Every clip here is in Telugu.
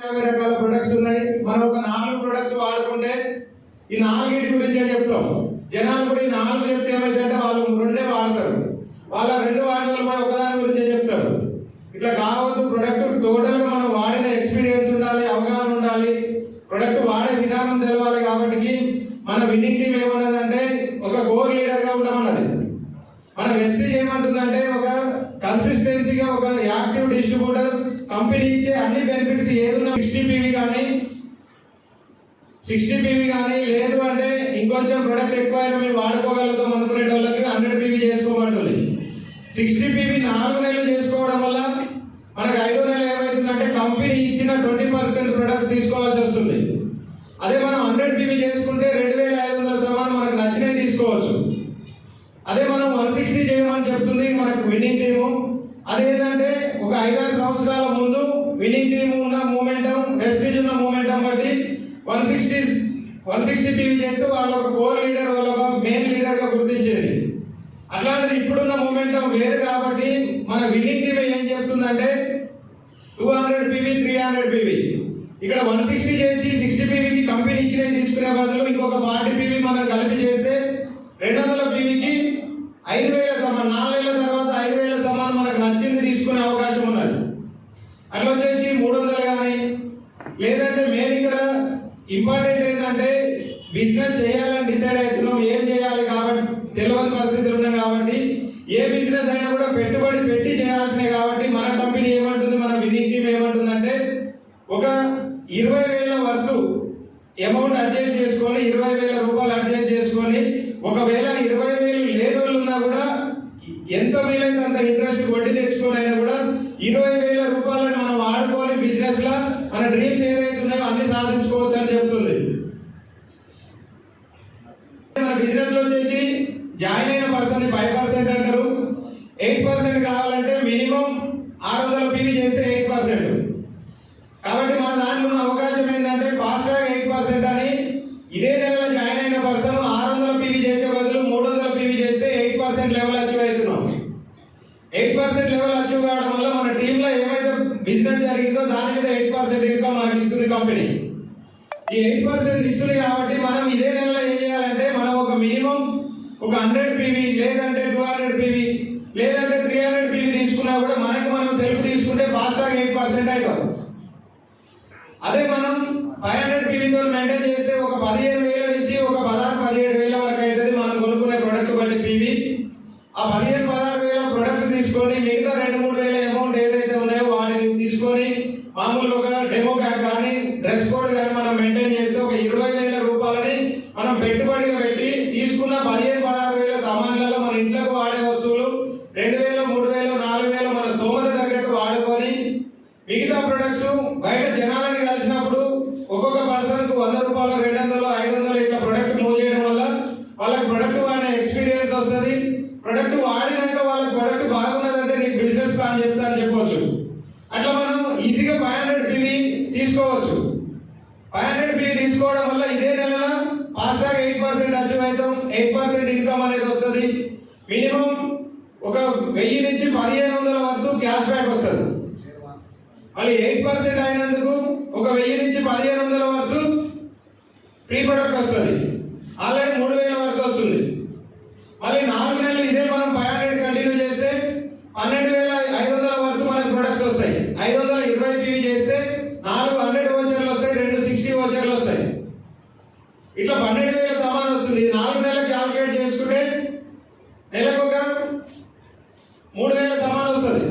50 రకాల ప్రొడక్ట్స్ ఉన్నాయి. మనం ఒక 4 ప్రొడక్ట్స్ వాడుకుంటే ఈ 4 గురించే చెప్తాం. జనాలు కూడా ఈ 4 చెప్తే ఏమైందంటే వాళ్ళు 2 వాడతారు. వాళ్ళ 2 వాడిన వాళ్ళు ఒకదాని గురించే చెప్తారు. ఇట్లా కావద్దు. ప్రొడక్ట్ టోటల్గా మనం వాడిన ఎక్స్పీరియన్స్ ఉండాలి, అవగాహన ఉండాలి, ప్రొడక్ట్ వాడే విధానం తెలవాలి. కాబట్టి మన విన్నింగ్ టీమ్ ఏమన్నదంటే ఒక కోర్ లీడర్గా ఉండమన్నది. మన వెస్టీజ్ ఏమంటుందంటే ఒక కన్సిస్టెన్సీగా ఒక యాక్టివ్ డిస్ట్రిబ్యూటర్ కంపెనీ ఇచ్చే అన్ని బెనిఫిట్స్ ఏదున్నా 60 PV కానీ లేదు అంటే ఇంకొంచెం ప్రొడక్ట్ ఎక్కువైనా మేము వాడుకోగలుగుతాం అనుకునే వాళ్ళకి 100 PV చేసుకోమంటుంది. 60 PV 4 నెలలు చేసుకోవడం వల్ల మనకు 5వ నెల ఏమవుతుందంటే కంపెనీ ఇచ్చిన 20% ప్రొడక్ట్స్ తీసుకోవాల్సి వస్తుంది. అదే మనం 100 PV చేసుకుంటే 2500 సమానం మనకు నచ్చినవి తీసుకోవచ్చు. అదే మనం 160 చేయమని చెప్తుంది మనకు విన్నింగ్ టీము. అదేంటంటే ఒక 5-6 సంవత్సరాల ముందు విన్నింగ్ టీమ్ ఉన్న మూమెంటం, వెస్టీజ్ ఉన్న మూమెంటం బట్టి 160 PV చేస్తే వాళ్ళ ఒక కోర్ లీడర్, వాళ్ళ ఒక మెయిన్ లీడర్గా గుర్తించేది. అట్లాంటిది ఇప్పుడున్న మూమెంటం వేరు. కాబట్టి మన విన్నింగ్ టీమ్ ఏం చెప్తుందంటే 200 PV 300 PV ఇక్కడ 160 చేసి 60 PVకి కంపెనీ ఇచ్చినవి తీసుకునే బదులు ఇంకొక 40 PV మనం కలిపి చేస్తే 200 PVకి 5000 సమానం. 4 నెలల తర్వాత 5000 సమానం మనకు నచ్చింది తీసుకునే అవకాశం ఉన్నది. అట్లా వచ్చేసి 300 కానీ లేదంటే మెయిన్ ఇక్కడ ఇంపార్టెంట్ ఏంటంటే బిజినెస్ చేయాలని డిసైడ్ అవుతున్నాం, ఏం చేయాలి కాబట్టి తెలియని పరిస్థితులు ఉన్నాయి. కాబట్టి ఏ బిజినెస్ అయినా కూడా పెట్టుబడి పెట్టి చేయాల్సినవి. కాబట్టి మన కంపెనీ ఏమంటుంది, మన విన్నింగ్ టీమ్ ఏమంటుందంటే ఒక 20,000 వరకు అమౌంట్ అడ్జస్ట్ చేసుకొని 20,000 రూపాయలు అడ్జస్ట్ చేసుకొని ఒకవేళ 20,000 లేని వాళ్ళు ఉన్నా కూడా ఎంత వీలైతే అంత ఇంట్రెస్ట్ వడ్డీ తెచ్చుకొని అయినా కూడా 20,000 రూపాయలను మనం వాడుకొని బిజినెస్ లా మన డ్రీమ్స్ ఏదైతే ఉన్నాయో అన్ని సాధించుకోవచ్చు అని చెప్తుంది. మన బిజినెస్ లో వచ్చేసి జాయిన్ అయిన పర్సన్ 5% అంటారు. 8% కావాలంటే మినిమం 600 PV చేస్తే 8%. కాబట్టి మన దాంట్లో ఉన్న అవకాశం ఏంటంటే ఫాస్ట్ ట్రాక్ 8% అని ఇదే నెలలో జాయిన్ అయిన పర్సన్ 600 PV చేసే బదులు 300 PV చేస్తే 8% లెవెల్ అచీవ్ అవుతున్నాం. 8% లెవెల్ అచీవ్ కావడం వల్ల మన టీంలో ఏమైతే బిజినెస్ జరిగిందో దాని మీద 8% ఇన్కమ్ మనకి ఇస్తుంది కంపెనీ. ఈ 8% ఇస్తుంది. కాబట్టి మనం ఇదే నెలలో ఏం చేయాలంటే మనం ఒక మినిమం ఒక 100 PV లేదంటే 200 PV లేదంటే 300 PV తీసుకున్నా కూడా మనకు మనం సెల్ఫ్ తీసుకుంటే ఫాస్ట్ ట్రాక్ 8% అవుతాం. అదే మనం 500 PV తో మెయింటైన్ చేస్తే ఒక 15,000 నుంచి ఒక 16,000-17,000 వరకు అవుతుంది మనం కొనుక్కునే ప్రొడక్ట్ బట్టి PV. ఆ 15,000-16,000 ప్రొడక్ట్ తీసుకొని మిగతా 2-3,000 అమౌంట్ ఏదైతే ఉన్నాయో వాటిని తీసుకొని మామూలుగా ఒక డెమో బ్యాగ్ కానీ డ్రెస్ కోడ్ కానీ మనం మెయింటైన్ చేస్తే ఒక 20,000 రూపాయలని మనం పెట్టుబడిగా పెట్టి తీసుకున్న 15,000-16,000 సామాన్లలో మన ఇంట్లోకి వాడే వస్తువులు 2,000, 3,000, 4,000 మన స్తోమత తగ్గట్టు వాడుకొని మిగతా ప్రొడక్ట్స్ బయట జనాలని కలిసినప్పుడు ఒక్కొక్క పర్సన్ కు 100 రూపాయలు, 200, 500 ఇట్లా ప్రొడక్ట్ మూవ్ చేయడం వల్ల వాళ్ళకి ప్రొడక్ట్ వాడిన ఎక్స్పీరియన్స్ వస్తుంది. ప్రొడక్ట్ వాడినాక వాళ్ళకి ప్రొడక్ట్ బాగున్నదంటే నీకు బిజినెస్ ప్లాన్ చెప్తా అని చెప్పవచ్చు. అట్లా మనం ఈజీగా 500 PV తీసుకోవచ్చు. 500 PV తీసుకోవడం వల్ల ఇదే నెలలో ఫాస్ట్ ట్రాక్ 8% అచీవ్ అవుతాం. 8% ఇన్కమ్ అనేది వస్తుంది. మినిమం ఒక 1000 నుంచి 1,500 వరకు క్యాష్ బ్యాక్ వస్తుంది. మళ్ళీ 8% అయినందుకు ఒక 1000 నుంచి 1,500 వరకు ప్రీ ప్రొడక్ట్ వస్తుంది. ఆల్రెడీ 3,000 వరకు వస్తుంది. మళ్ళీ 4 నెలలు ఇదే మనం 500 కంటిన్యూ చేస్తే 12,500 వరకు మనకు ప్రొడక్ట్స్ వస్తాయి. 520 PV చేస్తే 400 వోచర్లు వస్తాయి, 260 వోచర్లు వస్తాయి. ఇట్లా 12,000 సమానం వస్తుంది. 4 నెలలు క్యాల్కులేట్ చేసుకుంటే నెలకు ఒక 3,000 సమానం వస్తుంది.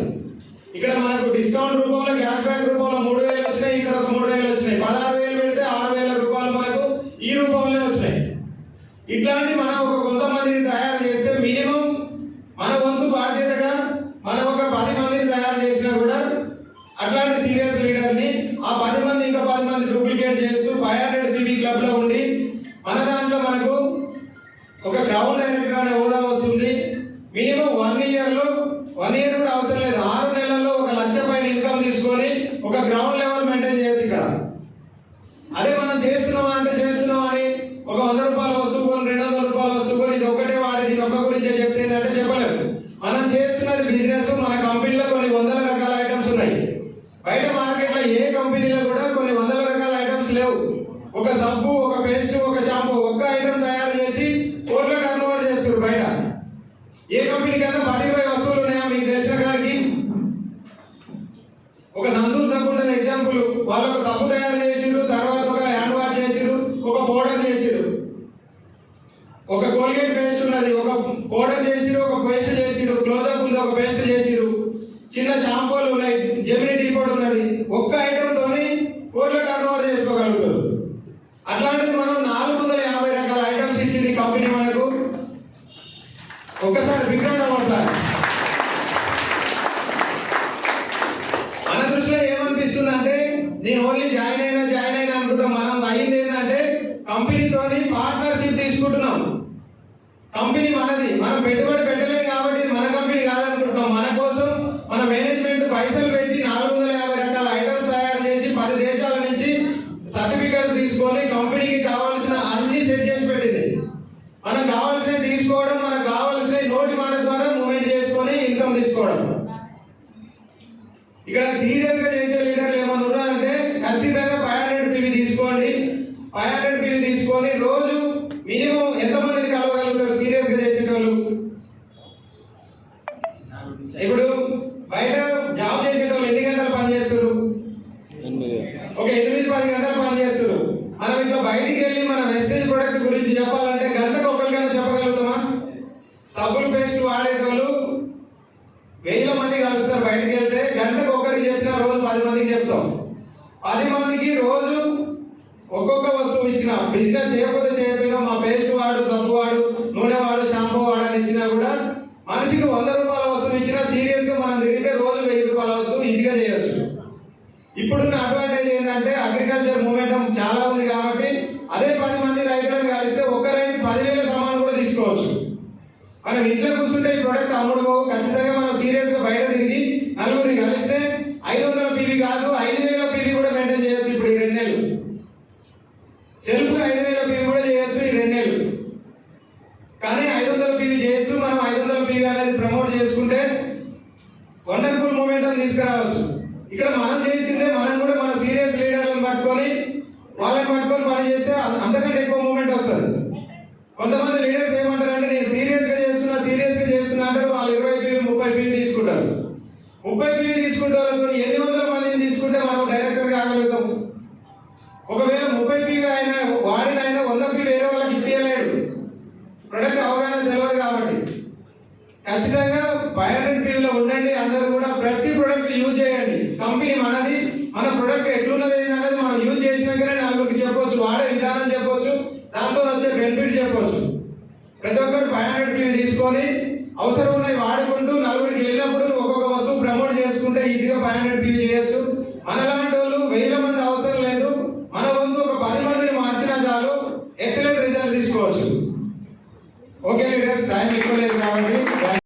ఇక్కడ మనకు డిస్కౌంట్ రూపంలో క్యాష్ బ్యాక్ రూపంలో 3,000 వచ్చినాయి. ఇక్కడ ఒక 3,000 వచ్చినాయి. 16,000 పెడితే 6,000 రూపాయలు మనకు ఈ రూపంలో వచ్చినాయి. ఇట్లాంటి మనం ఒక కొంతమందిని తయారు చేస్తే మినిమం మన వంతు బాధ్యతగా మనం ఒక 10 మందిని తయారు చేసినా కూడా అట్లాంటి సీరియస్ లీడర్ని ఆ 10 మంది ఇంకా 10 మంది డూప్లికేట్ చేస్తూ 500 PV క్లబ్ లో ఉండి మన దాంట్లో మనకు ఒక గ్రౌండ్ డైరెక్టర్ అనే హోదా వస్తుంది. మినిమం 1 ఇయర్ కూడా అవసరం లేదు, 6 నెలల్లో 1 లక్ష పైన ఇన్కమ్ తీసుకొని ఒక గ్రౌండ్ లెవెల్ మెయింటైన్ చేయొచ్చు ఇక్కడ. అదే మనం చేస్తున్నాం అని ఒక 100 రూపాయల వస్తువు కొని 200 రూపాయల వస్తువు కొని ఇది ఒకటే వాడి దీని ఒక్క గురించే చెప్తే అంటే చెప్పలేము. మనం చేస్తున్నది బిజినెస్. మన కంపెనీలో కొన్ని 100 రకాల ఐటమ్స్ ఉన్నాయి. బయట మార్కెట్లో ఏ కంపెనీలో కూడా కొన్ని ఒక కోల్గేట్ పేస్ట్ ఉన్నది, ఒక పౌడర్ చేసిరు, ఒక పేస్ట్ చేసిరు, క్లోజప్ ఉంది, ఒక పేస్ట్ చేసిరు, చిన్న షాంపూలు ఉన్నాయి, జెమిని టీ పౌడర్ ఉన్నది. ఒక్క ఐటమ్ తోని కోట్ల టర్న్ ఓవర్ చేసుకోగలుగుతారు. అట్లాంటిది మనం 450 రకాల ఐటమ్స్ ఇచ్చింది కంపెనీ మనకు. ఒక్కసారి విక్రమ్ అవ్వట్లేదు. మన దృష్టిలో ఏమనిపిస్తుంది అంటే నేను ఓన్లీ జాయిన్ అయినా అనుకుంటాం. మనం అయింది ఏంటంటే కంపెనీతోని పార్ట్నర్షిప్ తీసుకుంటున్నాం. కంపెనీ మనది, మనం పెట్టుబడి పెట్టలేదు కాబట్టి ఇది మన కంపెనీ కాదనుకుంటున్నాం. మన కోసం మన మేనేజ్మెంట్ పైసలు పెట్టి 450 రకాల ఐటమ్స్ తయారు చేసి 10 దేశాల నుంచి సర్టిఫికెట్స్ తీసుకొని కంపెనీకి కావాల్సిన అన్ని సెట్ చేసి పెట్టింది. మనకు కావాల్సినవి తీసుకోవడం, మనకు కావాల్సినవి నోటి మాట ద్వారా మూవ్మెంట్ చేసుకొని ఇన్కమ్ తీసుకోవడం. ఇక్కడ సీరియస్ గా చేసే లీడర్లు ఏమన్నా ఉన్నారంటే ఖచ్చితంగా 500 PV తీసుకోండి. 500 PV తీసుకొని రోజు మినిమం ఎంతమందిని కలవగలుగుతారు సీరియస్ గా చేసేటోళ్ళు? ఇప్పుడు బయట జాబ్ చేసేటోళ్ళు ఎన్ని గంటలు పని చేస్తారు? ఒక 8-10 గంటలు పని చేస్తారు. మనం ఇట్లా బయటికి వెళ్ళి మన వెస్టేజ్ ప్రొడక్ట్ గురించి చెప్పాలంటే గంటకు ఒకరికైనా చెప్పగలుగుతామా? సబ్బులు పేస్ట్ వాడేటోళ్ళు 1000 మంది కలుస్తారు. బయటకు వెళ్తే గంటకు ఒకరికి చెప్పినా రోజు 10 మందికి చెప్తాం. 10 మందికి రోజు ఒక్కొక్క వస్తువు ఇచ్చిన, బిజినెస్ చేయకపోతే చేయకపోయినా మా పేస్ట్ వాడు, సబ్బు వాడు, నూనె వాడు, షాంపూ వాడని ఇచ్చినా కూడా మనిషికి 100 రూపాయల వస్తువు ఇచ్చినా సీరియస్ గా మనం తిరిగితే రోజు 1000 రూపాయల వస్తువు ఈజీగా చేయొచ్చు. ఇప్పుడున్న అడ్వాంటేజ్ ఏంటంటే అగ్రికల్చర్ మూమెంటం చాలా ఉంది కాబట్టి అదే 10 మంది రైతులను కలిస్తే ఒక్క రైతు 10,000 సామాన్ కూడా తీసుకోవచ్చు. మనం ఇంట్లో కూర్చుంటే ఈ ప్రొడక్ట్ అమ్ముడు పోవు. ఖచ్చితంగా మనం సీరియస్ గా బయట తిరిగి నలుగురిని కలిస్తే 500 PV కాదు 5,000 PV కూడా మెయింటైన్ చేయొచ్చు. ఇప్పుడు ఈ 2 నెలలు సెల్ఫ్ గా 5,000 PV కూడా చేయొచ్చు ఈ 2 నెలలు. కానీ 500 PV చేస్తూ మనం 500 PV అనేది ప్రమోట్ చేసుకుంటే వండర్ఫుల్ మూమెంటం తీసుకురావచ్చు. ఇక్కడ మనం చేసిందే మనం కూడా మన సీరియస్ లీడర్లను పట్టుకొని వాళ్ళని పట్టుకొని పని చేస్తే అంతకంటే ఎక్కువ మూమెంట్ వస్తుంది. కొంతమంది లీడర్స్ ఏమంటారంటే నేను సీరియస్ గా చేస్తున్నా అంటారు. వాళ్ళు 20 PV 30 PV తీసుకుంటారు. 30 PV తీసుకుంటే వాళ్ళతో ఎన్ని వందల మందిని తీసుకుంటే మనం డైరెక్టర్ కాగలుగుతాం. ఒకవేళ 30 PV అయినా వాడిన 100 PV వేరే వాళ్ళకి ఇప్పించలేడు. ప్రొడక్ట్ అవగాహన తెలియదు కాబట్టి ఖచ్చితంగా 500 PV లో ఉండండి. అందరూ కూడా ప్రతి ప్రొడక్ట్ యూజ్ చేయండి. కంపెనీ మనది, మన ప్రొడక్ట్ ఎట్లున్నది అనేది మనం యూజ్ చేసినాకనే నలుగురికి చెప్పొచ్చు, వాడే విధానం చెప్పొచ్చు, దాంతో వచ్చే బెనిఫిట్ చెప్పొచ్చు. ప్రతి ఒక్కరు 500 PV తీసుకొని అవసరం ఉన్నాయి వాడుకుంటూ నలుగురికి వెళ్ళినప్పుడు ఒక్కొక్క వస్తువు ప్రమోట్ చేసుకుంటే ఈజీగా 500 PV చేయొచ్చు. మనలాంటి వాళ్ళు 1000 మంది అవసరం లేదు. మన వంతు ఒక 10 మందిని మార్చినా చాలు ఎక్సలెంట్ రిజల్ట్ తీసుకోవచ్చు. ఓకే లీడర్స్, టైం ఎక్కువ లేదు కాబట్టి